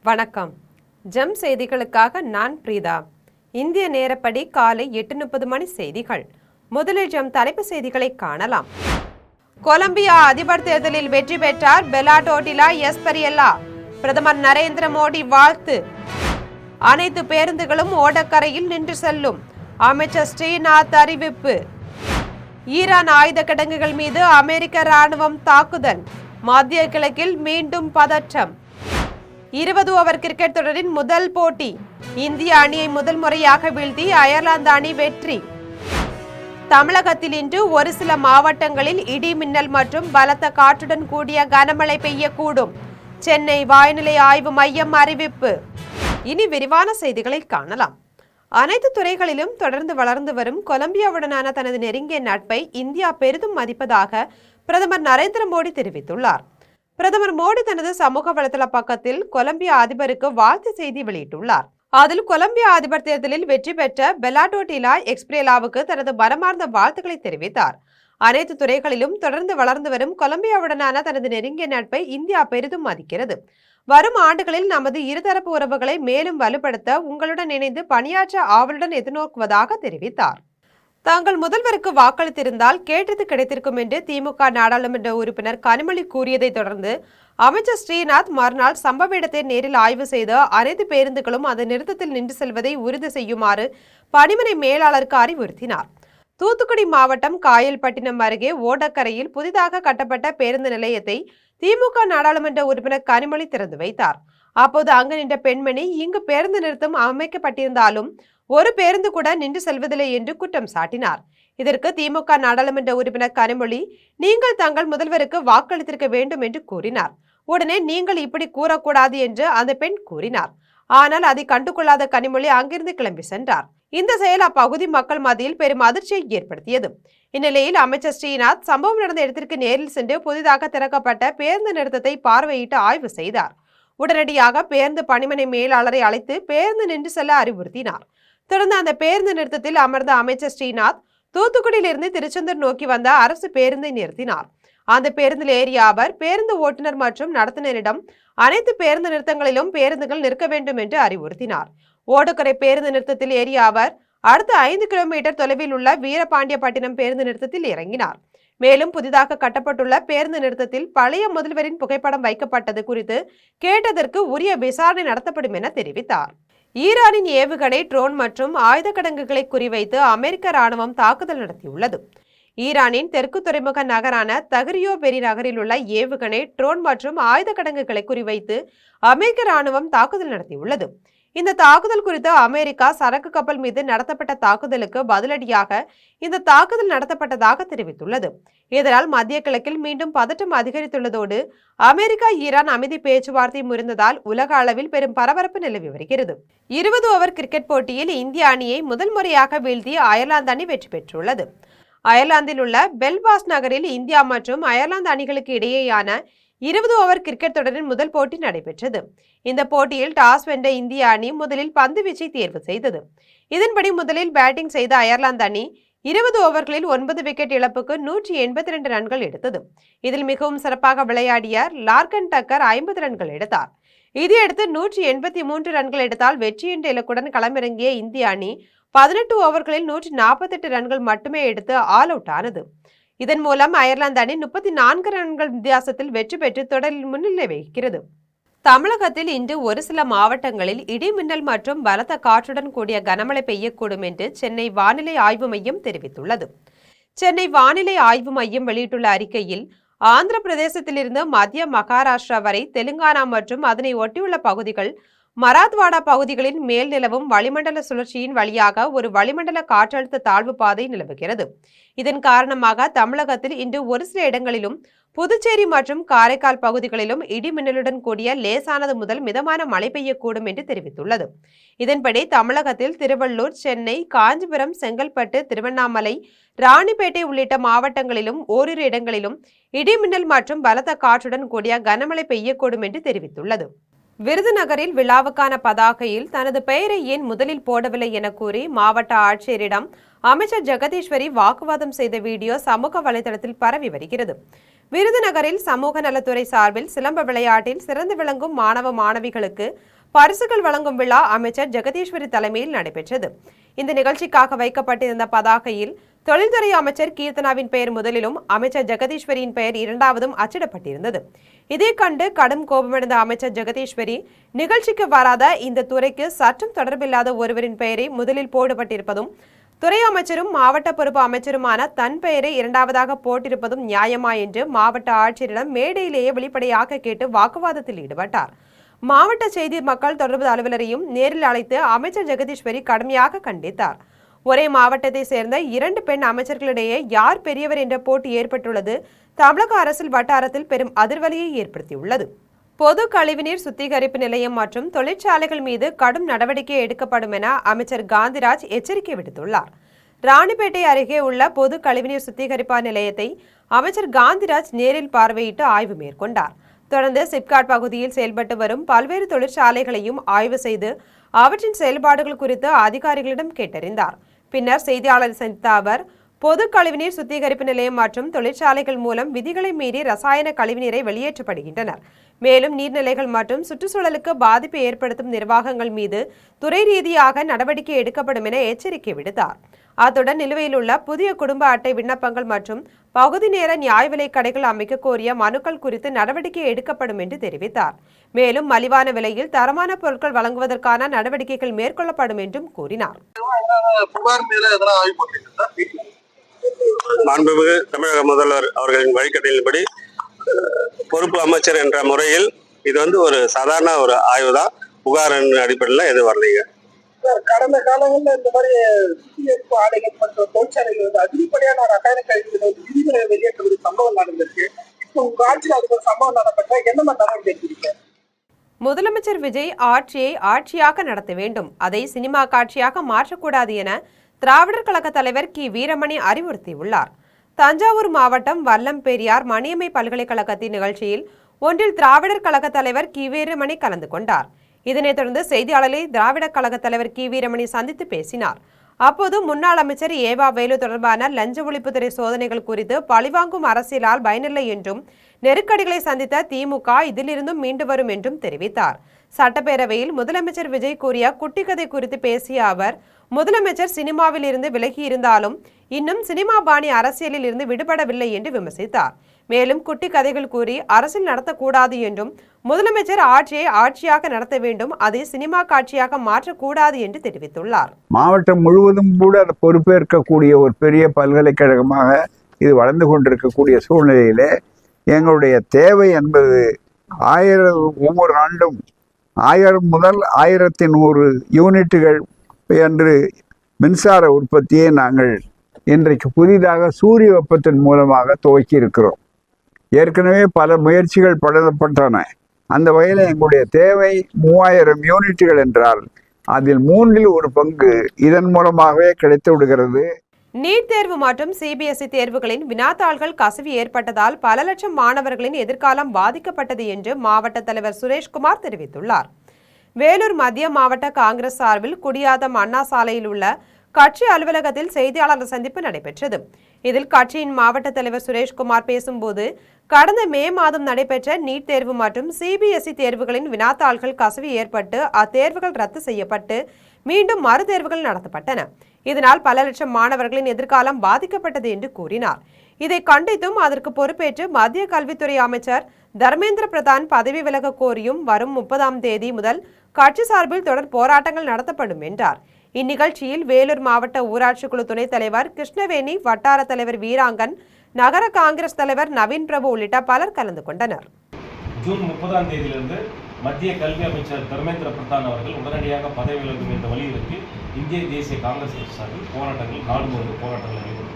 வணக்கம். ஜெம் செய்திகளுக்காக நான் பிரீதா. இந்திய நேரப்படி காலை 8:30 மணி செய்திகள். முதலில் ஜெம் தலைப்பு செய்திகளை காணலாம். கொலம்பியா அதிபர் தேர்தலில் வெற்றி பெற்றார் பெலாடோட்டிலா எஸ்பரியல்லா. பிரதமர் நரேந்திர மோடி வாழ்த்து. அனைத்து பேருந்துகளும் ஓடக்கரையில் நின்று செல்லும். அமைச்சர் ஸ்ரீநாத் அறிவிப்பு. ஈரான் ஆயுத கிடங்குகள் மீது அமெரிக்க ராணுவம் தாக்குதல். மத்திய கிழக்கில் மீண்டும் பதற்றம். 20 ஓவர் கிரிக்கெட் தொடரின் முதல் போட்டி. இந்திய அணியை முதல் முறையாக வீழ்த்தி அயர்லாந்து அணி வெற்றி. தமிழகத்தில் இன்று ஒரு சில மாவட்டங்களில் இடி மின்னல் மற்றும் பலத்த காற்றுடன் கூடிய கனமழை பெய்யக்கூடும். சென்னை வானிலை ஆய்வு மையம் அறிவிப்பு. இனி விரிவான செய்திகளை காணலாம். அனைத்து துறைகளிலும் தொடர்ந்து வளர்ந்து வரும் கொலம்பியாவுடனான தனது நெருங்கிய நட்பை இந்தியா பெரிதும் மதிப்பதாக பிரதமர் நரேந்திர மோடி தெரிவித்துள்ளார். பிரதமர் மோடி தனது சமூக வலைதள பக்கத்தில் கொலம்பியா அதிபருக்கு வாழ்த்து செய்தி வெளியிட்டுள்ளார். அதில் கொலம்பியா அதிபர் தேர்தலில் வெற்றி பெற்ற பெலாடோட்டிலா எஸ்பரியல்லாவுக்கு தனது மனமார்ந்த வாழ்த்துக்களை தெரிவித்தார். அனைத்து துறைகளிலும் தொடர்ந்து வளர்ந்து வரும் கொலம்பியாவுடனான தனது நெருங்கிய நட்பை இந்தியா பெரிதும் மதிக்கிறது. வரும் ஆண்டுகளில் நமது இருதரப்பு உறவுகளை மேலும் வலுப்படுத்த உங்களுடன் இணைந்து பணியாற்ற ஆவலுடன் எதிர்நோக்குவதாக தெரிவித்தார். தாங்கள் முதல்வருக்கு வாக்களித்திருந்தால் கேட்டது கிடைத்திருக்கும் என்று திமுக நாடாளுமன்ற உறுப்பினர் கனிமொழி கூறியதை தொடர்ந்து அமைச்சர் ஸ்ரீநாத் மறுநாள் சம்பவ இடத்தை நேரில் ஆய்வு செய்து அனைத்து பேருந்துகளும் அந்த நிறுத்தத்தில் நின்று செல்வதை உறுதி செய்யுமாறு பணிமனை மேலாளருக்கு அறிவுறுத்தினார். தூத்துக்குடி மாவட்டம் காயல்பட்டினம் அருகே ஓடக்கரையில் புதிதாக கட்டப்பட்ட பேருந்து நிலையத்தை திமுக நாடாளுமன்ற உறுப்பினர் கனிமொழி திறந்து வைத்தார். அப்போது அங்கு நின்ற பெண்மணி, இங்கு பேருந்து நிறுத்தம் அமைக்கப்பட்டிருந்தாலும் ஒரு பேருந்து கூட நின்று செல்வதில்லை என்று குற்றம் சாட்டினார். இதற்கு திமுக நாடாளுமன்ற உறுப்பினர் கனிமொழி, நீங்கள் தங்கள் முதல்வருக்கு வாக்களித்திருக்க வேண்டும் என்று கூறினார். உடனே நீங்கள் இப்படி கூறக்கூடாது என்று அந்த பெண் கூறினார். ஆனால் அதை கண்டுகொள்ளாத கனிமொழி அங்கிருந்து கிளம்பி சென்றார். இந்த செயல் அப்பகுதி மக்கள் மத்தியில் பெரும் அதிர்ச்சியை ஏற்படுத்தியது. இந்நிலையில் அமைச்சர் ஸ்ரீநாத் சம்பவம் நடந்த இடத்திற்கு நேரில் சென்று புதிதாக திறக்கப்பட்ட பேருந்து நிறுத்தத்தை பார்வையிட்டு ஆய்வு செய்தார். உடனடியாக பேருந்து பணிமனை மேலாளரை அழைத்து பேருந்து நின்று செல்ல அறிவுறுத்தினார். தொடர்ந்து அந்த பேருந்து நிறுத்தத்தில் அமர்ந்த அமைச்சர் ஸ்ரீநாத் தூத்துக்குடியிலிருந்து திருச்செந்தூர் நோக்கி வந்த அரசு பேருந்தை நிறுத்தினார். அந்த பேருந்தில் ஏறிய அவர் பேருந்து ஓட்டுநர் மற்றும் நடத்துனரிடம் அனைத்து பேருந்து நிறுத்தங்களிலும் பேருந்துகள் நிற்க வேண்டும் என்று அறிவுறுத்தினார். ஓடக்கரை பேருந்து நிறுத்தத்தில் ஏறிய அவர் அடுத்த 5 கிலோமீட்டர் தொலைவில் உள்ள வீரபாண்டியப்பட்டினம் பேருந்து நிறுத்தத்தில் இறங்கினார். மேலும் புதிதாக கட்டப்பட்டுள்ள பேருந்து நிறுத்தத்தில் பழைய முதல்வரின் புகைப்படம் வைக்கப்பட்டது குறித்து கேட்டதற்கு உரிய விசாரணை நடத்தப்படும் என தெரிவித்தார். ஈரானின் ஏவுகணை, ட்ரோன் மற்றும் ஆயுத கிடங்குகளை குறிவைத்து அமெரிக்க ராணுவம் தாக்குதல் நடத்தியுள்ளது. ஈரானின் தெற்கு துறைமுக நகரான தஹ்ரியோ பெரி நகரில் உள்ள ஏவுகணை, ட்ரோன் மற்றும் ஆயுத கிடங்குகளை குறிவைத்து அமெரிக்க ராணுவம் தாக்குதல் நடத்தியுள்ளது. இந்த தாக்குதல் குறித்து அமெரிக்கா சரக்கு கப்பல் மீது நடத்தப்பட்ட தாக்குதலுக்கு பதிலடியாக இந்த தாக்குதல் நடத்தப்பட்டதாக தெரிவித்துள்ளது. இதனால் மத்திய கிழக்கில் மீண்டும் பதற்றம் அதிகரித்துள்ளதோடு அமெரிக்கா ஈரான் அமைதி பேச்சுவார்த்தை முறிந்ததால் உலக அளவில் பெரும் பரபரப்பு நிலவி வருகிறது. 20 ஓவர் கிரிக்கெட் போட்டியில் இந்திய அணியை முதல் முறையாக வீழ்த்தி அயர்லாந்து அணி வெற்றி பெற்றுள்ளது. அயர்லாந்தில் உள்ள பெல்பாஸ்ட் நகரில் இந்தியா மற்றும் அயர்லாந்து அணிகளுக்கு இடையேயான 20 ஓவர் கிரிக்கெட் தொடரின் முதல் போட்டி நடைபெற்றது. இந்த போட்டியில் டாஸ் வென்ற இந்திய அணி முதலில் பந்து வீச்சை தேர்வு செய்தது. இதன்படி முதலில் பேட்டிங் செய்த அயர்லாந்து அணி 20 ஓவர்களில் 9 விக்கெட் இழப்புக்கு 182 ரன்கள் எடுத்தது. இதில் மிகவும் சிறப்பாக விளையாடிய லார்கன் டக்கர் 50 ரன்கள் எடுத்தார். இதையடுத்து 183 ரன்கள் எடுத்தால் வெற்றி என்ற இலக்குடன் களமிறங்கிய இந்திய அணி 18 ஓவர்களில் 148 ரன்கள் மட்டுமே எடுத்து ஆல் அவுட் ஆனது. இதன் மூலம் அயர்லாந்து அணி 34 ரன்கள் வித்தியாசத்தில் வெற்றி பெற்று தொடரில் முன்னிலை வகிக்கிறது. தமிழகத்தில் இன்று ஒரு சில மாவட்டங்களில் இடி மின்னல் மற்றும் பலத்த காற்றுடன் கூடிய கனமழை பெய்யக்கூடும் என்று சென்னை வானிலை ஆய்வு மையம் தெரிவித்துள்ளது. சென்னை வானிலை ஆய்வு மையம் வெளியிட்டுள்ள அறிக்கையில், ஆந்திர பிரதேசத்திலிருந்து மத்திய மகாராஷ்டிரா வரை, தெலுங்கானா மற்றும் அதனை ஒட்டியுள்ள பகுதிகள், மராத்வாடா பகுதிகளின் மேல் நிலவும் வளிமண்டல சுழற்சியின் வழியாக ஒரு வளிமண்டல காற்றழுத்த தாழ்வு பாதை நிலவுகிறது. இதன் காரணமாக தமிழகத்தில் இன்று ஒரு சில இடங்களிலும், புதுச்சேரி மற்றும் காரைக்கால் பகுதிகளிலும் இடி மின்னலுடன் கூடிய லேசானது முதல் மிதமான மழை பெய்யக்கூடும் என்று தெரிவித்துள்ளது. இதன்படி தமிழகத்தில் திருவள்ளூர், சென்னை, காஞ்சிபுரம், செங்கல்பட்டு, திருவண்ணாமலை, ராணிப்பேட்டை உள்ளிட்ட மாவட்டங்களிலும் ஓரிரு இடங்களிலும் இடி மின்னல் மற்றும் பலத்த காற்றுடன் கூடிய கனமழை பெய்யக்கூடும் என்று தெரிவித்துள்ளது. விருதுநகரில் விழாவுக்கான பதாகையில் தனது பெயரை ஏன் முதலில் போடவில்லை என கூறி மாவட்ட ஆட்சியரிடம் அமைச்சர் ஜெகதீஸ்வரி வாக்குவாதம் செய்த வீடியோ சமூக வலைதளத்தில் பரவி வருகிறது. விருதுநகரில் சமூக நலத்துறை சார்பில் சிலம்ப விளையாட்டில் சிறந்து விளங்கும் மாணவ மாணவிகளுக்கு பரிசுகள் வழங்கும் விழா அமைச்சர் ஜெகதீஸ்வரி தலைமையில் நடைபெற்றது. இந்த நிகழ்ச்சிக்காக வைக்கப்பட்டிருந்த பதாகையில் தொழில்துறை அமைச்சர் கீர்த்தனாவின் பெயர் முதலிலும் அமைச்சர் ஜெகதீஸ்வரியின் பெயர் இரண்டாவதும் அச்சிடப்பட்டிருந்தது. இதை கண்டு கடும் கோபமடைந்த அமைச்சர் ஜெகதீஸ்வரி, நிகழ்ச்சிக்கு வராத இந்த துறைக்கு சற்றும் தொடர்பில்லாத ஒருவரின் பெயரை முதலில் போடப்பட்டிருப்பதும், துறை அமைச்சரும் மாவட்ட பொறுப்பு அமைச்சருமான தன் பெயரை இரண்டாவதாக போட்டிருப்பதும் நியாயமா என்று மாவட்ட ஆட்சியரிடம் மேடையிலேயே வெளிப்படையாக கேட்டு வாக்குவாதத்தில் ஈடுபட்டார். மாவட்ட செய்தி மக்கள் தொடர்பு அலுவலரையும் நேரில் அழைத்து அமைச்சர் ஜெகதீஸ்வரி கடுமையாக கண்டித்தார். ஒரே மாவட்டத்தை சேர்ந்த 2 பெண் அமைச்சர்களிடையே யார் பெரியவர் என்ற போட்டி ஏற்பட்டுள்ளது தமிழக அரசியல் வட்டாரத்தில் பெரும் அதிர்வலியை ஏற்படுத்தியுள்ளது. பொது கழிவுநீர் சுத்திகரிப்பு நிலையம் மற்றும் தொழிற்சாலைகள் மீது கடும் நடவடிக்கை எடுக்கப்படும் என அமைச்சர் காந்திராஜ் எச்சரிக்கை விடுத்துள்ளார். ராணிப்பேட்டை அருகே உள்ள பொது கழிவுநீர் சுத்திகரிப்பு நிலையத்தை அமைச்சர் காந்திராஜ் நேரில் பார்வையிட்டு ஆய்வு மேற்கொண்டார். தொடர்ந்து சிப்காட் பகுதியில் செயல்பட்டு வரும் பல்வேறு தொழிற்சாலைகளையும் ஆய்வு செய்து அவற்றின் செயல்பாடுகள் குறித்து அதிகாரிகளிடம் கேட்டறிந்தார். பின்னர் செய்தியாளரை சந்தித்த அவர், பொது கழிவுநீர் சுத்திகரிப்பு நிலையம் மற்றும் தொழிற்சாலைகள் மூலம் விதிகளை மீறி ரசாயன கழிவுநீரை வெளியேற்றப்படுகின்றனர். மேலும் நீர்நிலைகள் மற்றும் சுற்றுச்சூழலுக்கு பாதிப்பு ஏற்படுத்தும் நிர்வாகங்கள் மீது துறை ரீதியாக நடவடிக்கை எடுக்கப்படும் என எச்சரிக்கை விடுத்தார். அத்துடன் நிலுவையில் உள்ள புதிய குடும்ப அட்டை விண்ணப்பங்கள் மற்றும் பகுதி நேர நியாய விலை கடைகள் அமைக்க கோரிய மனுக்கள் குறித்து நடவடிக்கை எடுக்கப்படும் என்று தெரிவித்தார். மேலும் மலிவான விலையில் தரமான பொருட்கள் வழங்குவதற்கான நடவடிக்கைகள் மேற்கொள்ளப்படும் என்றும் கூறினார். மாண்புமிகு தமிழக முதல்வர் அவர்களின் வழிகாட்டுதலின்படி பொறுப்பு அமைச்சர் என்ற முறையில் இது ஒரு சாதாரண ஒரு ஆய்வு தான். புகார் அடிப்படையில் எது வரலீங்க. கடந்த காலங்களில் இந்த மாதிரி சுத்திகரிப்பு ஆலைகள் மற்றும் தொழிற்சாலைகள் அதிகப்படியான ரசாயன கழிவுகளை விதிகளை வெளியேற்ற சம்பவம் நடந்திருக்கு. இப்போ உங்க ஆட்சியில் அதுக்கு ஒரு சம்பவம் நடப்பட்ட என்ன நடவடிக்கை எடுக்கிறீங்க? முதலமைச்சர் விஜய் ஆட்சியை ஆட்சியாக நடத்த வேண்டும், அதை சினிமா காட்சியாக மாற்றக்கூடாது என திராவிடர் கழக தலைவர் கி வீரமணி அறிவுறுத்தியுள்ளார். தஞ்சாவூர் மாவட்டம் வல்லம் பெரியார் மணியம்மை பல்கலைக்கழகத்தின் நிகழ்ச்சியில் ஒன்றில் திராவிடர் கழக தலைவர் கி வீரமணி கலந்து கொண்டார். இதனைத் தொடர்ந்து செய்தியாளரை திராவிடர் கழக தலைவர் கி வீரமணி சந்தித்து பேசினார். அப்போது முன்னாள் அமைச்சர் ஏவா வேலு தொடர்பான லஞ்ச ஒழிப்புத்துறை சோதனைகள் குறித்து பழிவாங்கும் அரசியலால் பயனில்லை என்றும், நெருக்கடிகளை சந்தித்த திமுக இதிலிருந்தும் மீண்டு வரும் என்றும் தெரிவித்தார். சட்டப்பேரவையில் முதலமைச்சர் விஜய் கூறிய குட்டிக்கதை குறித்து பேசிய அவர், முதலமைச்சர் சினிமாவில் இருந்து விலகி இருந்தாலும் இன்னும் சினிமா பாணி அரசியலில் இருந்து விடுபடவில்லை என்று விமர்சித்தார். மேலும் குட்டி கதைகள் கூறி அரசியல் நடத்தக்கூடாது என்றும், முதலமைச்சர் ஆட்சியை ஆட்சியாக நடத்த வேண்டும், அதை சினிமா காட்சியாக மாற்றக்கூடாது என்று தெரிவித்துள்ளார். மாவட்டம் முழுவதும் கூட அதை பொறுப்பேற்கக்கூடிய ஒரு பெரிய பல்கலைக்கழகமாக இது வளர்ந்து கொண்டிருக்கக்கூடிய சூழ்நிலையிலே எங்களுடைய தேவை என்பது ஒவ்வொரு ஆண்டும் 1000 முதல் 1100 யூனிட்டுகள் என்று மின்சார உற்பத்தியை நாங்கள் இன்றைக்கு புதிதாக சூரிய வெப்பத்தின் மூலமாக துவக்கி இருக்கிறோம். ஏற்கனவே பல முயற்சிகள் படுத்தப்பட்டன. அந்த வகையில் எங்களுடைய தேவை 3000 யூனிட்டுகள் என்றால் அதில் 1/3 பங்கு இதன் மூலமாகவே கிடைத்து விடுகிறது. நீட் தேர்வு மற்றும் சிபிஎஸ்இ தேர்வுகளின் வினாத்தாள்கள் கசிவு ஏற்பட்டதால் பல லட்சம் மாணவர்களின் எதிர்காலம் பாதிக்கப்பட்டது என்று மாவட்ட தலைவர் சுரேஷ்குமார் தெரிவித்துள்ளார். வேலூர் மத்திய மாவட்ட காங்கிரஸ் சார்பில் குடியாத்தம் அண்ணா சாலையில் உள்ள கட்சி அலுவலகத்தில் செய்தியாளர் சந்திப்பு நடைபெற்றது. இதில் கட்சியின் மாவட்ட தலைவர் சுரேஷ்குமார் பேசும்போது, கடந்த மே மாதம் நடைபெற்ற நீட் தேர்வு மற்றும் சிபிஎஸ்இ தேர்வுகளின் வினாத்தாள்கள் கசிவு ஏற்பட்டு அத்தேர்வுகள் ரத்து செய்யப்பட்டு மீண்டும் மறுதேர்வுகள் நடத்தப்பட்டன. இதனால் பல லட்சம் மாணவர்களின் எதிர்காலம் பாதிக்கப்பட்டது என்று கூறினார். இதை கண்டித்தும் அதற்கு பொறுப்பேற்று மத்திய கல்வித்துறை அமைச்சர் தர்மேந்திர பிரதான் பதவி விலக கோரியும் வரும் 30ஆம் தேதி முதல் கட்சி சார்பில் தொடர் போராட்டங்கள் நடத்தப்படும் என்றார். இந்நிகழ்ச்சியில் வேலூர் மாவட்ட ஊராட்சி குழு துணைத் தலைவர் கிருஷ்ணவேணி, வட்டார தலைவர் வீராங்கன், நகர காங்கிரஸ் தலைவர் நவீன் பிரபு உள்ளிட்ட பலர் கலந்து கொண்டனர். ஜூன் 30ஆம் தேதியிலிருந்து மத்திய கல்வி அமைச்சர் தர்மேந்திர பிரதான் அவர்கள் உடனடியாக பதவி விலகும் என்ற வலியுறுத்தி இந்திய தேசிய காங்கிரஸ் கட்சி சார்பில் போராட்டங்கள் நாடு முழுவதும் போராட்டங்கள் நடைபெறும்.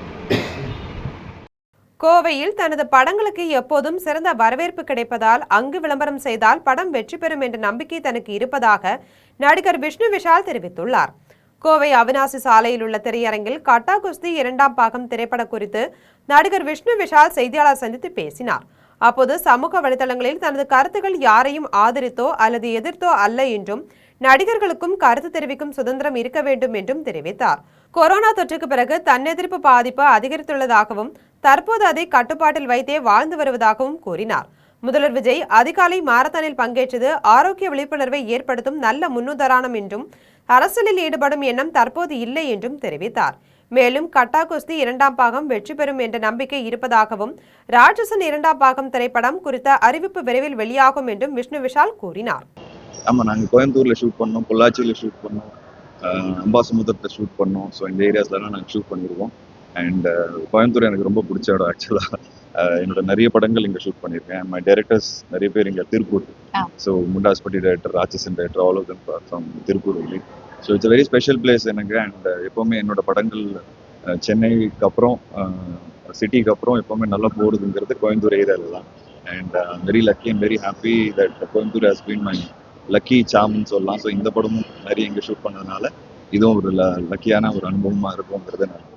கோவையில் தனது படங்களுக்கு எப்போதும் சிறந்த வரவேற்பு கிடைப்பதால் அங்கு விளம்பரம் செய்தால் படம் வெற்றி பெறும் என்ற நம்பிக்கை தனக்கு இருப்பதாக நடிகர் விஷ்ணு விஷால் தெரிவித்துள்ளார். கோவை அவினாசி சாலையில் உள்ள திரையரங்கில் கட்டா குஸ்தி 2ஆம் பாகம் திரைப்படம் குறித்து நடிகர் விஷ்ணு விஷால் செய்தியாளர் சந்தித்து பேசினார். அப்போது சமூக வலைதளங்களில் தனது கருத்துக்கள் யாரையும் ஆதரித்தோ அல்லது எதிர்த்தோ அல்ல என்றும், நடிகர்களுக்கும் கருத்து தெரிவிக்கும் சுதந்திரம் இருக்க வேண்டும் என்றும் தெரிவித்தார். கொரோனா தொற்றுக்கு பிறகு தன்னெதிர்ப்பு பாதிப்பு அதிகரித்துள்ளதாகவும், தற்போது அதை கட்டுப்பாட்டில் வைத்தே வாழ்ந்து வருவதாகவும் கூறினார். முதல்வர் விஜய் அதிகாலை மாரத்தானில் பங்கேற்றது ஆரோக்கிய விழிப்புணர்வை ஏற்படுத்தும் நல்ல முன்னுதாரணம் என்றும் அரசியலில் ஈடுபடும் எண்ணம் தற்போது இல்லை என்றும் தெரிவித்தார். மேலும் கட்டா குஸ்தி 2ஆம் பாகம் வெற்றி பெறும் என்ற நம்பிக்கை இருப்பதாகவும் ராட்சசன் 2ஆம் பாகம் திரைப்படம் குறித்த அறிவிப்பு விரைவில் வெளியாகும் என்றும் விஷ்ணு விஷால் கூறினார். ஆமா, நாங்க கோயம்புத்தூர்ல ஷூட் பண்ணோம், பொள்ளாச்சியில ஷூட் பண்ணோம், அம்பாசமுத்திரத்தை ஷூட் பண்ணோம். ஸோ இந்த ஏரியாஸ்லாம் நாங்கள் ஷூட் பண்ணியிருக்கோம். அண்ட் கோயம்புத்தூர் எனக்கு ரொம்ப பிடிச்ச இடம் ஆக்சுவலாக. என்னோட நிறைய படங்கள் இங்கே ஷூட் பண்ணியிருக்கேன். மை டைரக்டர்ஸ் நிறைய பேர் இங்கே Tiruppur. So Mundasupatti director, Ratsasan director, all of them from Tiruppur only. So it's very special place எனக்கு. அண்ட் எப்போவுமே என்னோட படங்கள் சென்னைக்கு அப்புறம் சிட்டிக்கு அப்புறம் எப்போவுமே நல்லா போடுதுங்கிறது கோயம்புத்தூர் ஏரியாவில் தான். And very lucky and very happy that Coimbatore has been my lucky சாம்னு சொல்லலாம். ஸோ இந்த படமும் நிறைய இங்கே ஷூட் பண்ணதுனால இதுவும் ஒரு லக்கியான ஒரு அனுபவமாக இருக்குங்கிறத நான்.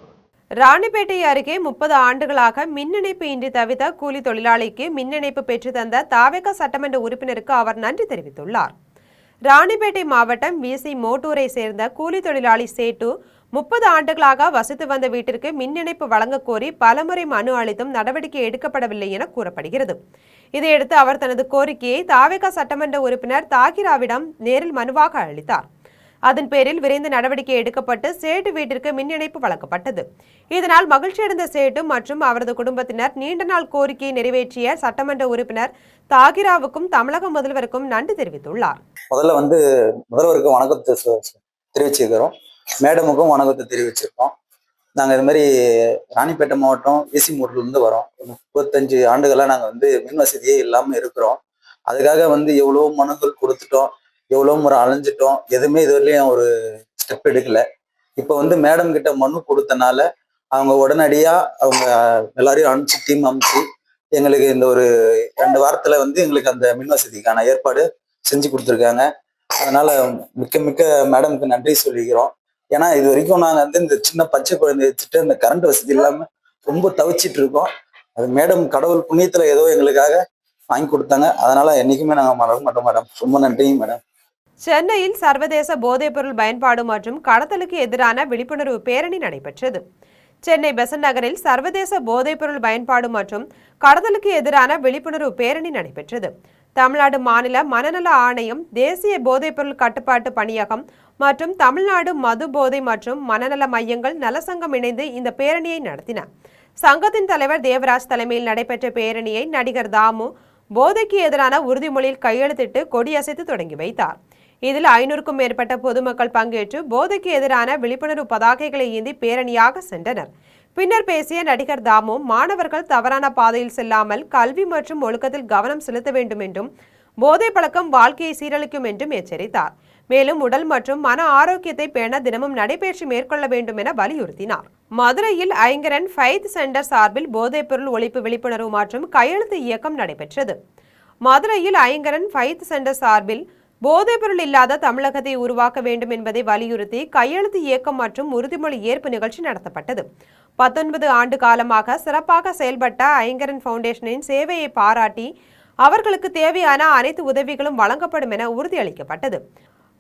ராணிப்பேட்டை அருகே 30 ஆண்டுகளாக மின் இணைப்பு இன்றி தவித்த கூலி தொழிலாளிக்கு மின் இணைப்பு பெற்று தந்த தாவேகா சட்டமன்ற உறுப்பினருக்கு அவர் நன்றி தெரிவித்துள்ளார். ராணிப்பேட்டை மாவட்டம் விசி மோட்டூரை சேர்ந்த கூலி தொழிலாளி சேட்டு 30 ஆண்டுகளாக வசித்து வந்த வீட்டிற்கு மின் இணைப்பு வழங்க கோரி பலமுறை மனு அளித்தும் நடவடிக்கை எடுக்கப்படவில்லை என கூறப்படுகிறது. இதையடுத்து அவர் தனது கோரிக்கையை தாவேகா சட்டமன்ற உறுப்பினர் தாகிராவிடம் நேரில் மனுவாக அளித்தார். அதன் பேரில் விரைந்து நடவடிக்கை எடுக்கப்பட்டு சேட்டு வீட்டிற்கு மின் இணைப்பு வழங்கப்பட்டது. இதனால் மகிழ்ச்சியடைந்த சேட்டு மற்றும் அவரது குடும்பத்தினர் நீண்ட நாள் கோரிக்கையை நிறைவேற்றிய சட்டமன்ற உறுப்பினர் தாகிராவுக்கும் தமிழக முதல்வருக்கும் நன்றி தெரிவித்துள்ளார். முதல்ல முதல்வருக்கு வணக்கத்தை தெரிவிச்சிருக்கிறோம், மேடமுக்கும் வணக்கத்தை தெரிவிச்சிருக்கோம். நாங்கள் இது மாதிரி ராணிப்பேட்டை மாவட்டம் விசி மூட்டிலிருந்து வரோம். 35 ஆண்டுகளாக நாங்கள் மின் வசதியே இல்லாமல் இருக்கிறோம். அதுக்காக எவ்வளோ மனுக்கள் கொடுத்துட்டோம், எவ்வளோ முறை அலைஞ்சிட்டோம், எதுவுமே இதுவரையிலையும் ஒரு ஸ்டெப் எடுக்கல. இப்போ மேடம் கிட்ட மனு கொடுத்தனால அவங்க உடனடியாக அவங்க எல்லாரையும் அனுப்பிச்சு டீம் அனுப்பிச்சு எங்களுக்கு இந்த ஒரு 2 வாரத்தில் எங்களுக்கு அந்த மின் வசதிக்கான ஏற்பாடு செஞ்சு கொடுத்துருக்காங்க. அதனால மிக்க மேடமுக்கு நன்றி சொல்லிக்கிறோம். ஏன்னா இது வரைக்கும் நாங்கள் இந்த சின்ன பச்சை குழந்தைய வச்சுட்டு அந்த கரண்ட் வசதி இல்லாமல் ரொம்ப தவிச்சிட்டு இருக்கோம். அது மேடம் கடவுள் புண்ணியத்தில் ஏதோ எங்களுக்காக வாங்கி கொடுத்தாங்க. அதனால என்னைக்குமே நாங்கள் மறக்க மாட்டோம் மேடம். ரொம்ப நன்றி மேடம். சென்னையில் சர்வதேச போதைப்பொருள் பயன்பாடு மற்றும் கடத்தலுக்கு எதிரான விழிப்புணர்வு பேரணி நடைபெற்றது. சென்னை பெசன்ட் நகரில் சர்வதேச போதைப்பொருள் பயன்பாடு மற்றும் கடத்தலுக்கு எதிரான விழிப்புணர்வு பேரணி நடைபெற்றது. தமிழ்நாடு மாநில மனநல ஆணையம், தேசிய போதைப்பொருள் கட்டுப்பாட்டு பணியகம் மற்றும் தமிழ்நாடு மது போதை மற்றும் மனநல மையங்கள் நலசங்கம் இணைந்து இந்த பேரணியை நடத்தின. சங்கத்தின் தலைவர் தேவராஜ் தலைமையில் நடைபெற்ற பேரணியை நடிகர் தாமு போதைக்கு எதிரான உறுதிமொழியில் கையெழுத்திட்டு கொடியசைத்து தொடங்கி வைத்தார். இதில் 500க்கும் மேற்பட்ட பொதுமக்கள் பங்கேற்று போதைக்கு எதிரான விழிப்புணர்வு பதாகைகளை ஏந்தி பேரணியாக சென்றனர். பின்னர் பேசிய நடிகர் தாமு, மாணவர்கள் தவறான பாதையில் செல்லாமல் கல்வி மற்றும் ஒழுக்கத்தில் கவனம் செலுத்த வேண்டும் என்றும் போதை பழக்கம் வாழ்க்கையை சீரழிக்கும் என்றும் எச்சரித்தார். மேலும் உடல் மற்றும் மன ஆரோக்கியத்தை பேண தினமும் நடைபயிற்சி மேற்கொள்ள வேண்டும் என வலியுறுத்தினார். மதுரையில் ஐங்கரன் ஃபைத் சென்டர் சார்பில் போதைப்பொருள் ஒழிப்பு விழிப்புணர்வு மற்றும் கையெழுத்து இயக்கம் நடைபெற்றது. மதுரையில் ஐங்கரன் ஃபைத் சென்டர் சார்பில் போதைப்பொருள் இல்லாத தமிழகத்தை உருவாக்க வேண்டும் என்பதை வலியுறுத்தி கையெழுத்து இயக்கம் மற்றும் உறுதிமொழி ஏற்பு நிகழ்ச்சி நடத்தப்பட்டது. 19 ஆண்டு காலமாக சிறப்பாக செயல்பட்ட ஐங்கரன் ஃபவுண்டேஷனின் சேவையை பாராட்டி அவர்களுக்கு தேவையான அனைத்து உதவிகளும் வழங்கப்படும் என உறுதியளிக்கப்பட்டது.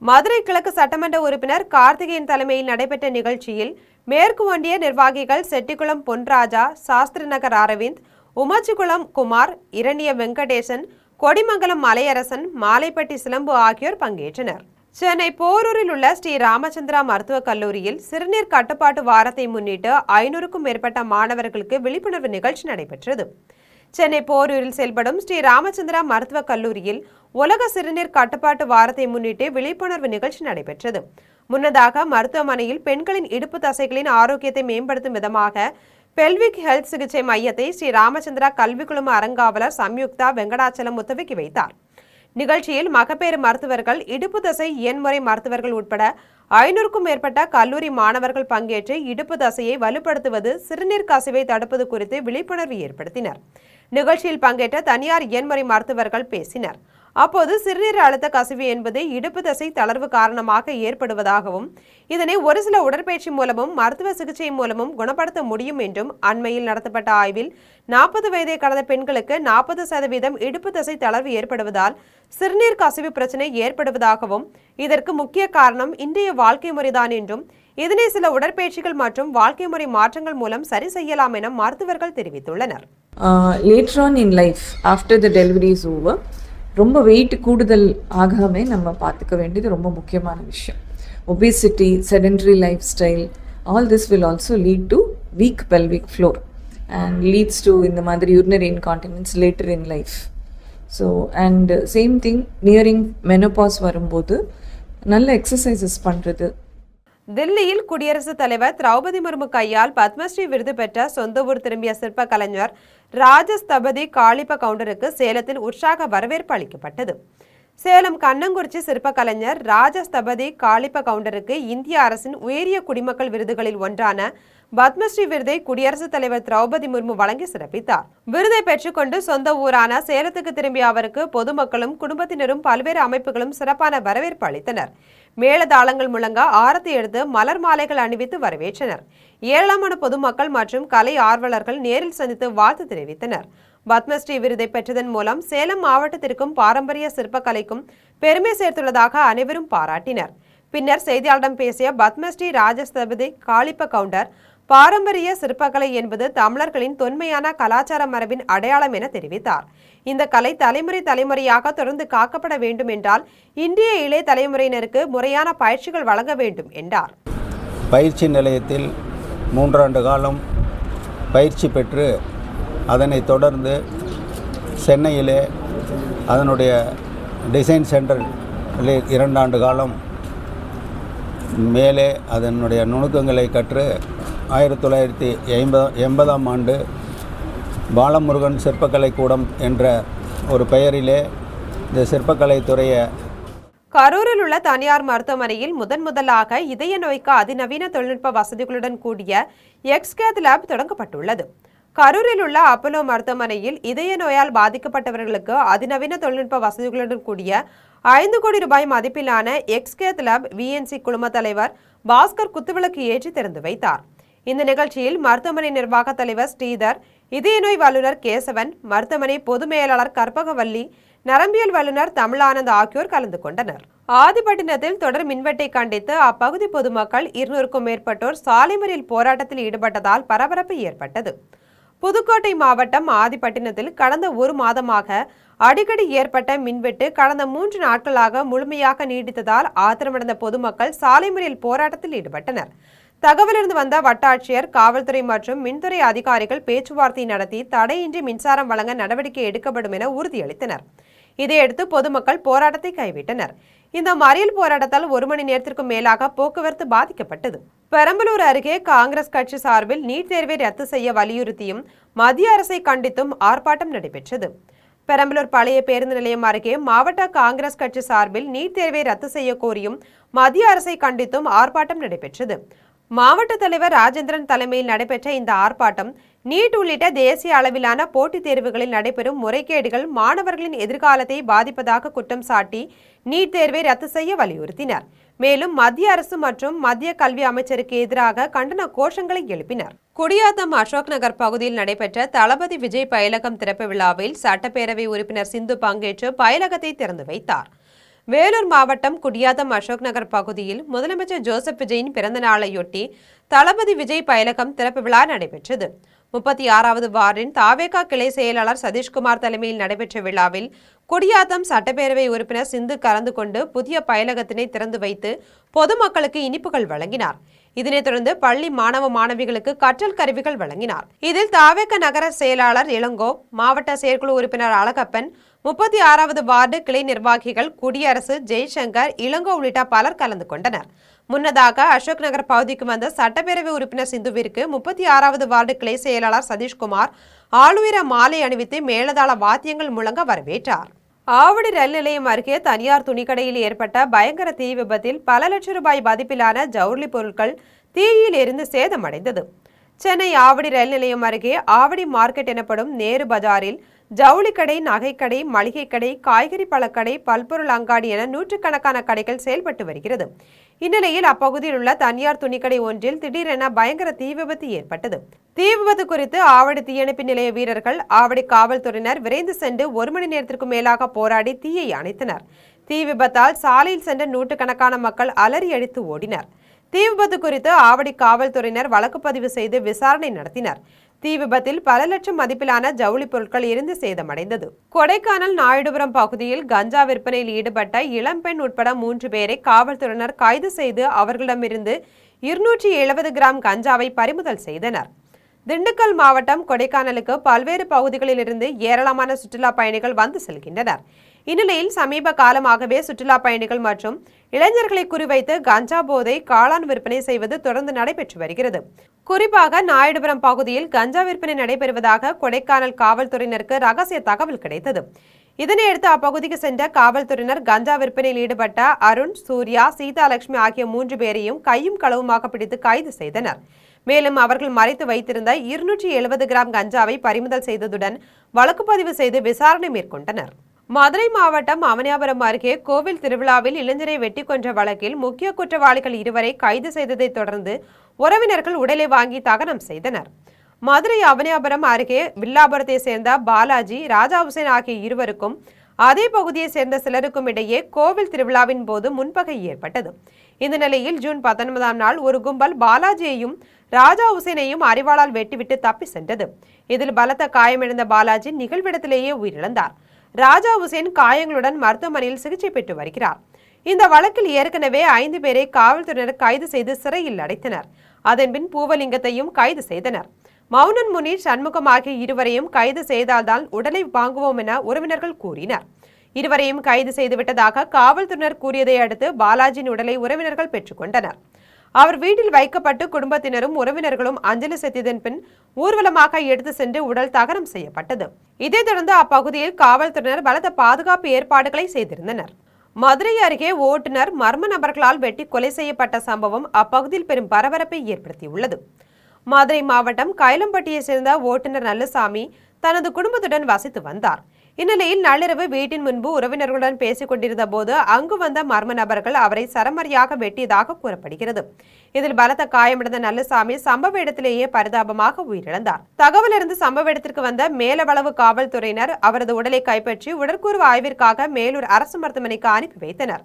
மதுரை கிழக்கு சட்டமன்ற உறுப்பினர் கார்த்திகேயன் தலைமையில் நடைபெற்ற நிகழ்ச்சியில் மேற்கு ஒன்றிய நிர்வாகிகள் செட்டிக்குளம் பொன்ராஜா, சாஸ்திரி நகர் அரவிந்த், உமாச்சிக்குளம் குமார், இரணிய வெங்கடேசன், கொடிமங்கலம் மலையரசன், மாலைப்பட்டி சிலம்பு ஆகியோர் பங்கேற்றனர். சென்னை போரூரில் உள்ள ஸ்ரீ ராமச்சந்திரா மருத்துவக் கல்லூரியில் சிறுநீர் கட்டுப்பாட்டு வாரத்தை முன்னிட்டு 500க்கும் மேற்பட்ட மாணவர்களுக்கு விழிப்புணர்வு நிகழ்ச்சி நடைபெற்றது. சென்னை போரூரில் செயல்படும் ஸ்ரீ ராமச்சந்திரா மருத்துவக் கல்லூரியில் உலக சிறுநீர் கட்டுப்பாட்டு வாரத்தை முன்னிட்டு விழிப்புணர்வு நிகழ்ச்சி நடைபெற்றது. முன்னதாக மருத்துவமனையில் பெண்களின் இடுப்பு தசைகளின் ஆரோக்கியத்தை மேம்படுத்தும் விதமாக பெல்விக் ஹெல்த் சிகிச்சை மையத்தை ஸ்ரீ ராமச்சந்திரா கல்வி குழும அறங்காவலர் சம்யுக்தா வெங்கடாச்சலம் துவக்கி வைத்தார். நிகழ்ச்சியில் மகப்பேறு மருத்துவர்கள், இடுப்பு தசை இயன்முறை மருத்துவர்கள் உட்பட 500க்கும் மேற்பட்ட கல்லூரி மாணவர்கள் பங்கேற்று இடுப்பு தசையை வலுப்படுத்துவது, சிறுநீர் கசிவை தடுப்பது குறித்து விழிப்புணர்வு ஏற்படுத்தினர். நிகழ்ச்சியில் பங்கேற்ற தனியார் இயன்முறை மருத்துவர்கள் பேசினர். அப்போது சிறுநீர் அழுத்த கசிவு என்பது இடுப்பு தசை தளர்வு காரணமாக ஏற்படுவதாகவும் இதனை ஒரு சில உடற்பயிற்சி மூலமும் மருத்துவ சிகிச்சை மூலமும் குணப்படுத்த முடியும் என்றும் அண்மையில் நடத்தப்பட்ட ஆய்வில் 40 வயதை கடந்த பெண்களுக்கு 40% இடுப்பு தசை தளர்வு ஏற்படுவதால் சிறுநீர் கசிவு பிரச்சனை ஏற்படுவதாகவும் இதற்கு முக்கிய காரணம் இன்றைய வாழ்க்கை முறைதான் என்றும் இதனை சில உடற்பயிற்சிகள் மற்றும் வாழ்க்கை முறை மாற்றங்கள் மூலம் சரி செய்யலாம் என மருத்துவர்கள் தெரிவித்துள்ளனர். Later on in life, after the delivery is over, ரொம்ப வெயிட் கூடுதல் ஆகாமல் நம்ம பார்த்துக்க வேண்டியது ரொம்ப முக்கியமான விஷயம். Obesity, sedentary lifestyle, all this will also lead to weak pelvic floor and leads to இந்த மாதிரி urinary incontinence later in life. So and same thing nearing menopause வரும்போது நல்ல எக்ஸசைசஸ் பண்ணுறது. தில்லியில் குடியரசுத் தலைவர் திரௌபதி முர்மு கையால் பத்மஸ்ரீ விருது பெற்ற சொந்த ஊர் திரும்பிய சிற்ப கலைஞர் ராஜஸ்தபதி காளிப்ப கவுண்டருக்கு சேலத்தில் உற்சாக வரவேற்பு அளிக்கப்பட்டது. சேலம் கண்ணங்குறிச்சி சிற்ப கலைஞர் ராஜஸ்தபதி காளிப்ப கவுண்டருக்கு இந்திய அரசின் உயரிய குடிமக்கள் விருதுகளில் ஒன்றான பத்மஸ்ரீ விருதை குடியரசுத் தலைவர் திரௌபதி முர்மு வழங்கி சிறப்பித்தார். விருதை பெற்றுக்கொண்டு சொந்த ஊரான சேலத்துக்கு திரும்பிய அவருக்கு பொதுமக்களும் குடும்பத்தினரும் பல்வேறு அமைப்புகளும் சிறப்பான வரவேற்பு அளித்தனர். மேளதாளங்கள் முழங்க ஆரத்தி எடுத்து மலர் மாலைகள் அணிவித்து வரவேற்றனர். ஏராளமான பொதுமக்கள் மற்றும் கலை ஆர்வலர்கள் நேரில் சந்தித்து வாழ்த்து தெரிவித்தனர். பத்மஸ்ரீ விருதை பெற்றதன் மூலம் சேலம் மாவட்டத்திற்கும் பாரம்பரிய சிற்பக்கலைக்கும் பெருமை சேர்த்துள்ளதாக அனைவரும் பாராட்டினர். பின்னர் செய்தியாளரிடம் பேசிய பத்மஸ்ரீ ராஜஸ்தபதி காளிப்ப கவுண்டர், பாரம்பரிய சிற்பக்கலை என்பது தமிழர்களின் தொன்மையான கலாச்சார மரபின் அடையாளம் என தெரிவித்தார். இந்த கலை தலைமுறையாக தொடர்ந்து காக்கப்பட வேண்டும் என்றால் இந்திய இளைய தலைமுறையினருக்கு முறையான பயிற்சிகள் வழங்க வேண்டும் என்றார். பயிற்சி நிலையத்தில் 3 ஆண்டு காலம் பயிற்சி பெற்று அதனைத் தொடர்ந்து சென்னையிலே அதனுடைய டிசைன் சென்டரில் 2 ஆண்டு காலம் மேலே அதனுடைய நுணுக்கங்களை கற்று 1980ஆம் ஆண்டு பாலமுருகன் சிற்பக்கலை கூடம் என்ற ஒரு பெயரிலே இந்த சிற்பக்கலை துறையை கரூரில் உள்ள தனியார் மருத்துவமனையில் முதலாக இதய நோய்க்கு அதிநவீன தொழில்நுட்ப வசதிகளுடன் கூடிய எக்ஸ்கேத் லேப் தொடங்கப்பட்டுள்ளது. கரூரில் உள்ள அப்போலோ மருத்துவமனையில் இதய நோயால் பாதிக்கப்பட்டவர்களுக்கு அதிநவீன தொழில்நுட்ப வசதிகளுடன் கூடிய 5 கோடி ரூபாய் மதிப்பிலான எக்ஸ்கேத் லேப் VNC குழும தலைவர் பாஸ்கர் குத்துவிளக்கு ஏற்றி திறந்து வைத்தார். இந்த நிகழ்ச்சியில் மருத்துவமனை நிர்வாக தலைவர் ஸ்ரீதர், இதய நோய் வல்லுநர் கேசவன், மருத்துவமனை பொது மேலாளர் கற்பகவல்லி, நரம்பியல் வல்லுநர் தமிழானந்த் ஆகியோர் கலந்து கொண்டனர். ஆதிப்பட்டினத்தில் தொடர் மின்வெட்டை கண்டித்து அப்பகுதி பொதுமக்கள் 200க்கும் மேற்பட்டோர் சாலை மறியல் போராட்டத்தில் ஈடுபட்டதால் பரபரப்பு ஏற்பட்டது. புதுக்கோட்டை மாவட்டம் ஆதிப்பட்டினத்தில் கடந்த 1 மாதமாக அடிக்கடி ஏற்பட்ட மின்வெட்டு கடந்த 3 நாட்களாக முழுமையாக நீடித்ததால் ஆத்திரமடைந்த பொதுமக்கள் சாலை மறியல் போராட்டத்தில் ஈடுபட்டனர். தகவலிருந்து வந்த வட்டாட்சியர், காவல்துறை மற்றும் மின்துறை அதிகாரிகள் பேச்சுவார்த்தை நடத்தி தடையின்றி மின்சாரம் வழங்க நடவடிக்கை எடுக்கப்படும் என உறுதியளித்தனர். இதையடுத்து பொதுமக்கள் போராட்டத்தை கைவிட்டனர். இந்த மறியல் போராட்டத்தால் 1 மணி நேரத்திற்கும் மேலாக போக்குவரத்து பாதிக்கப்பட்டது. பெரம்பலூர் அருகே காங்கிரஸ் கட்சி சார்பில் நீட் தேர்வை ரத்து செய்ய வலியுறுத்தியும் மத்திய அரசை கண்டித்தும் ஆர்ப்பாட்டம் நடைபெற்றது. பெரம்பலூர் பழைய பேருந்து நிலையம் அருகே மாவட்ட காங்கிரஸ் கட்சி சார்பில் நீட் தேர்வை ரத்து செய்ய கோரியும் மத்திய அரசை கண்டித்தும் ஆர்ப்பாட்டம் நடைபெற்றது. மாவட்ட தலைவர் ராஜேந்திரன் தலைமையில் நடைபெற்ற இந்த ஆர்ப்பாட்டம் நீட் உள்ளிட்ட தேசிய அளவிலான போட்டித் தேர்வுகளில் நடைபெறும் முறைகேடுகள் மாணவர்களின் எதிர்காலத்தை பாதிப்பதாக குற்றம் சாட்டி நீட் தேர்வை ரத்து செய்ய வலியுறுத்தினர். மேலும் மத்திய அரசு மற்றும் மத்திய கல்வி அமைச்சருக்கு எதிராக கண்டன கோஷங்களை எழுப்பினர். குடியாத்தம் அசோக் நகர் பகுதியில் நடைபெற்ற தளபதி விஜய் பயிலகம் திறப்பு விழாவில் சட்டப்பேரவை உறுப்பினர் சிந்து பங்கேற்று பயிலகத்தை திறந்து வைத்தார். வேலூர் மாவட்டம் குடியாத்தம் அசோக் நகர் பகுதியில் முதலமைச்சர் ஜோசப் விஜயின் பிறந்த நாளையொட்டி தளபதி விஜய் பயிலகம் திறப்பு விழா நடைபெற்றது. 36வது வார்டின் தாவேகா கிளை செயலாளர் சதீஷ்குமார் தலைமையில் நடைபெற்ற விழாவில் குடியாத்தம் சட்டப்பேரவை உறுப்பினர் சிந்து கலந்து கொண்டு புதிய பயிலகத்தினை திறந்து வைத்து பொதுமக்களுக்கு இனிப்புகள் வழங்கினார். இதனைத் தொடர்ந்து பள்ளி மாணவ மாணவிகளுக்கு கற்றல் கருவிகள் வழங்கினார். இதில் தாவேகா நகர செயலாளர் இளங்கோ, மாவட்ட செயற்குழு உறுப்பினர் அழகப்பன், 36வது வார்டு கிளை நிர்வாகிகள் குடியரசு, ஜெய்சங்கர், இளங்கோ உள்ளிட்ட பலர் கலந்து கொண்டனர். முன்னதாக அசோக் நகர் பகுதிக்கு வந்த சட்டப்பேரவை உறுப்பினர் சிந்துவிற்கு 36வது வார்டு கிளை செயலாளர் சதீஷ்குமார் ஆளுயர மாலை அணிவித்து மேளதாள வாத்தியங்கள் முழங்க வரவேற்றார். ஆவடி ரயில் நிலையம் அருகே தனியார் துணிக்கடையில் ஏற்பட்ட பயங்கர தீ விபத்தில் பல லட்சம் ரூபாய் மதிப்பிலான ஜவுளி பொருட்கள் தீயில் எரிந்து சேதமடைந்தது. சென்னை ஆவடி ரயில் நிலையம் அருகே ஆவடி மார்க்கெட் எனப்படும் நேரு பஜாரில் ஜவுளி கடை, நகைக்கடை, மளிகை கடை, காய்கறி பழக்கடை, பல்பொருள் அங்காடி என நூற்றுக்கணக்கான கடைகள் செயல்பட்டு வருகிறது. இந்நிலையில் அப்பகுதியில் உள்ள தனியார் துணிக்கடை ஒன்றில் திடீரென பயங்கர தீ விபத்து ஏற்பட்டது. தீ விபத்து குறித்து ஆவடி தீயணைப்பு நிலைய வீரர்கள், ஆவடி காவல்துறையினர் விரைந்து சென்று 1 மணி நேரத்திற்கு மேலாக போராடி தீயை அணைத்தனர். தீ விபத்தால் சாலையில் சென்ற நூற்றுக்கணக்கான மக்கள் அலறி அடித்து ஓடினர். தீ விபத்து குறித்து ஆவடி காவல்துறையினர் வழக்கு பதிவு செய்து விசாரணை நடத்தினர். தீ விபத்தில் பல லட்சம் மதிப்பிலான ஜவுளி பொருட்கள் எரிந்து சேதமடைந்தது. கொடைக்கானல் நாயுடுபுரம் பகுதியில் கஞ்சா விற்பனையில் ஈடுபட்ட இளம்பெண் உட்பட 3 பேரை காவல்துறையினர் கைது செய்து அவர்களிடமிருந்து 270 கிராம் கஞ்சாவை பறிமுதல் செய்தனர். திண்டுக்கல் மாவட்டம் கொடைக்கானலுக்கு பல்வேறு பகுதிகளிலிருந்து ஏராளமான சுற்றுலா பயணிகள் வந்து செல்கின்றனர். இந்நிலையில் சமீப காலமாகவே சுற்றுலா பயணிகள் மற்றும் இளைஞர்களை குறிவைத்து கஞ்சா போதை, காளான் விற்பனை செய்வது தொடர்ந்து நடைபெற்று வருகிறது. குறிப்பாக நாயுடுபுரம் பகுதியில் கஞ்சா விற்பனை நடைபெறுவதாக கொடைக்கானல் காவல்துறையினருக்கு ரகசிய தகவல் கிடைத்தது. இதனையடுத்து அப்பகுதிக்கு சென்ற காவல்துறையினர் கஞ்சா விற்பனையில் ஈடுபட்ட அருண், சூர்யா, சீதாலட்சுமி ஆகிய 3 பேரையும் கையும் களவுமாக பிடித்து கைது செய்தனர். மேலும் அவர்கள் மறைத்து வைத்திருந்த 270 கிராம் கஞ்சாவை பறிமுதல் செய்ததுடன் வழக்கு பதிவு செய்து விசாரணை மேற்கொண்டனர். மதுரை மாவட்டம் அவனியாபுரம் அருகே கோவில் திருவிழாவில் இளைஞரை வெட்டி கொன்ற வழக்கில் முக்கிய குற்றவாளிகள் 2 கைது செய்ததை தொடர்ந்து உறவினர்கள் உடலை வாங்கி தகனம் செய்தனர். மதுரை அவனியாபுரம் அருகே வில்லாபுரத்தை சேர்ந்த பாலாஜி, ராஜா ஹுசேன் ஆகிய 2 அதே பகுதியை சேர்ந்த சிலருக்கும் இடையே கோவில் திருவிழாவின் போது முன்பகை ஏற்பட்டது. இந்த நிலையில் ஜூன் 19ஆம் நாள் ஒரு கும்பல் பாலாஜியையும் ராஜா ஹுசேனையும் அரிவாளால் வெட்டிவிட்டு தப்பி சென்றது. இதில் பலத்த காயமடைந்த பாலாஜி நிகழ்விடத்திலேயே உயிரிழந்தார். ராஜா ஹுசேன் காயங்களுடன் மருத்துவமனையில் சிகிச்சை பெற்று வருகிறார். இந்த வழக்கில் ஏற்கனவே 5 பேரை காவல்துறையினர் கைது செய்து சிறையில் அடைத்தனர். அதன்பின் பூவலிங்கத்தையும் கைது செய்தனர். மௌனன் முனீர், சண்முகம் ஆகிய 2 கைது செய்தால்தான் உடலை வாங்குவோம் என உறவினர்கள் கூறினர். 2 கைது செய்துவிட்டதாக காவல்துறையினர் கூறியதை அடுத்து பாலாஜியின் உடலை உறவினர்கள் பெற்றுக்கொண்டனர். அவர் வீட்டில் வைக்கப்பட்டு குடும்பத்தினரும் உறவினர்களும் அஞ்சலி செலுத்தியதன் பின் ஊர்வலமாக எடுத்து சென்று உடல் தகனம் செய்யப்பட்டது. இதைத் தொடர்ந்து அப்பகுதியில் காவல்துறையினர் பலத்த பாதுகாப்பு ஏற்பாடுகளை செய்திருந்தனர். மதுரை அருகே ஓட்டுநர் மர்ம நபர்களால் வெட்டி கொலை செய்யப்பட்ட சம்பவம் அப்பகுதியில் பெரும் பரபரப்பை ஏற்படுத்தியுள்ளது. மதுரை மாவட்டம் கைலம்பட்டியை சேர்ந்த ஓட்டுநர் நல்லசாமி தனது குடும்பத்துடன் வசித்து வந்தார். இந்நிலையில் நள்ளிரவு வீட்டின் முன்பு உறவினர்களுடன் பேசிக் கொண்டிருந்த போது அங்கு வந்த மர்ம நபர்கள் அவரை சரமாரியாக வெட்டியதாக கூறப்படுகிறது. இதில் பலத்த காயமடைந்த நல்லசாமி சம்பவ இடத்திலேயே பரிதாபமாக உயிரிழந்தார். தகவலிருந்து சம்பவ இடத்திற்கு வந்த மேலவளவு காவல்துறையினர் அவரது உடலை கைப்பற்றி உடற்கூறு ஆய்விற்காக மேலூர் அரசு மருத்துவமனைக்கு அனுப்பி வைத்தனர்.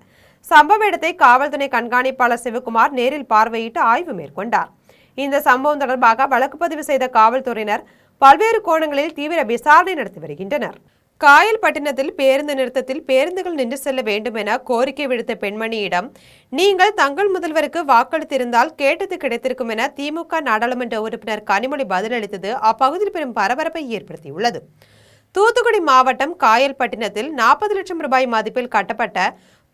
சம்பவ இடத்தை காவல்துறை கண்காணிப்பாளர் சிவகுமார் நேரில் பார்வையிட்டு ஆய்வு மேற்கொண்டார். இந்த சம்பவம் தொடர்பாக வழக்கு பதிவு செய்த காவல்துறையினர் பல்வேறு கோணங்களில் தீவிர விசாரணை நடத்தி வருகின்றனர். காயல்பட்டினத்தில் பேருந்து நிறுத்தத்தில் பேருந்துகள் நின்று செல்ல வேண்டும் என கோரிக்கை விடுத்த பெண்மணியிடம் நீங்கள் தங்கள் முதல்வருக்கு வாக்களித்திருந்தால் கேட்டது கிடைத்திருக்கும் என திமுக நாடாளுமன்ற உறுப்பினர் கனிமொழி பதிலளித்தது அப்பகுதியில் பெரும் பரபரப்பை ஏற்படுத்தியுள்ளது. தூத்துக்குடி மாவட்டம் காயல்பட்டினத்தில் 40 லட்சம் ரூபாய் மதிப்பில் கட்டப்பட்ட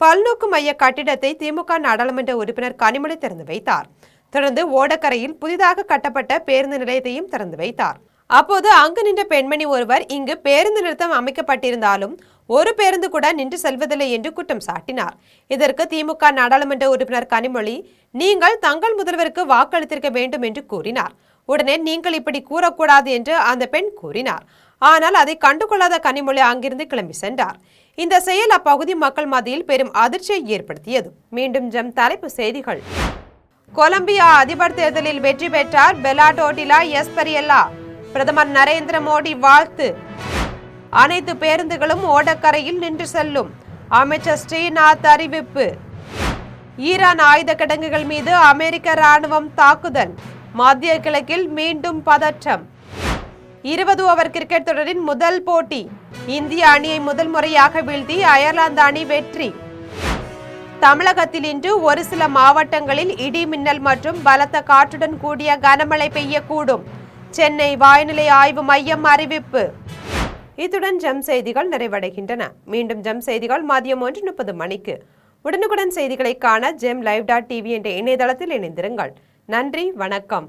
பல்நோக்கு மைய கட்டிடத்தை திமுக நாடாளுமன்ற உறுப்பினர் கனிமொழி திறந்து வைத்தார். தொடர்ந்து ஓடக்கரையில் புதிதாக கட்டப்பட்ட பேருந்து நிலையத்தையும் திறந்து வைத்தார். அப்போது அங்கு நின்ற பெண்மணி ஒருவர் இங்கு பேருந்து நிறுத்தம் அமைக்கப்பட்டிருந்தாலும் ஒரு பேருந்து கூட நின்று செல்வதில்லை என்று குற்றம் சாட்டினார். இதற்கு திமுக நாடாளுமன்ற உறுப்பினர் கனிமொழி நீங்கள் தங்கள் முதல்வருக்கு வாக்களித்திருக்க வேண்டும் என்று கூறினார். உடனே நீங்கள் இப்படி கூறக்கூடாது என்று அந்த பெண் கூறினார். ஆனால் அதை கண்டுகொள்ளாத கனிமொழி அங்கிருந்து கிளம்பி சென்றார். இந்த செயல் அப்பகுதி மக்கள் மத்தியில் பெரும் அதிர்ச்சியை ஏற்படுத்தியது. மீண்டும் ஜம் தலைப்பு செய்திகள். கொலம்பியா அதிபர் தேர்தலில் வெற்றி பெற்றார் பெலாடோட்டிலா எஸ்பரியல்லா. பிரதமர் நரேந்திர மோடி வாழ்த்து. அனைத்து பேருந்துகளும் ஓடக்கரையில் நின்று செல்லும். அமைச்சர் ஸ்ரீநாத் அறிவிப்பு. ஈரான் ஆயுத கிடங்குகள் மீது அமெரிக்க ராணுவம் தாக்குதல். மத்திய கிழக்கில் மீண்டும் பதற்றம். 20 ஓவர் கிரிக்கெட் தொடரின் முதல் போட்டி. இந்திய அணியை முதல் முறையாக வீழ்த்தி அயர்லாந்து அணி வெற்றி. தமிழகத்தில் இன்று ஒரு சில மாவட்டங்களில் இடி மின்னல் மற்றும் பலத்த காற்றுடன் கூடிய கனமழை பெய்யக்கூடும். சென்னை வானிலை ஆய்வு மையம் அறிவிப்பு. இத்துடன் ஜம் செய்திகள் நிறைவடைகின்றன. மீண்டும் ஜம் செய்திகள் மதியம் 1:30 மணிக்கு. உடனுக்குடன் செய்திகளை காண ஜெம் live.tv என்ற இணையதளத்தில் இணைந்திருங்கள். நன்றி, வணக்கம்.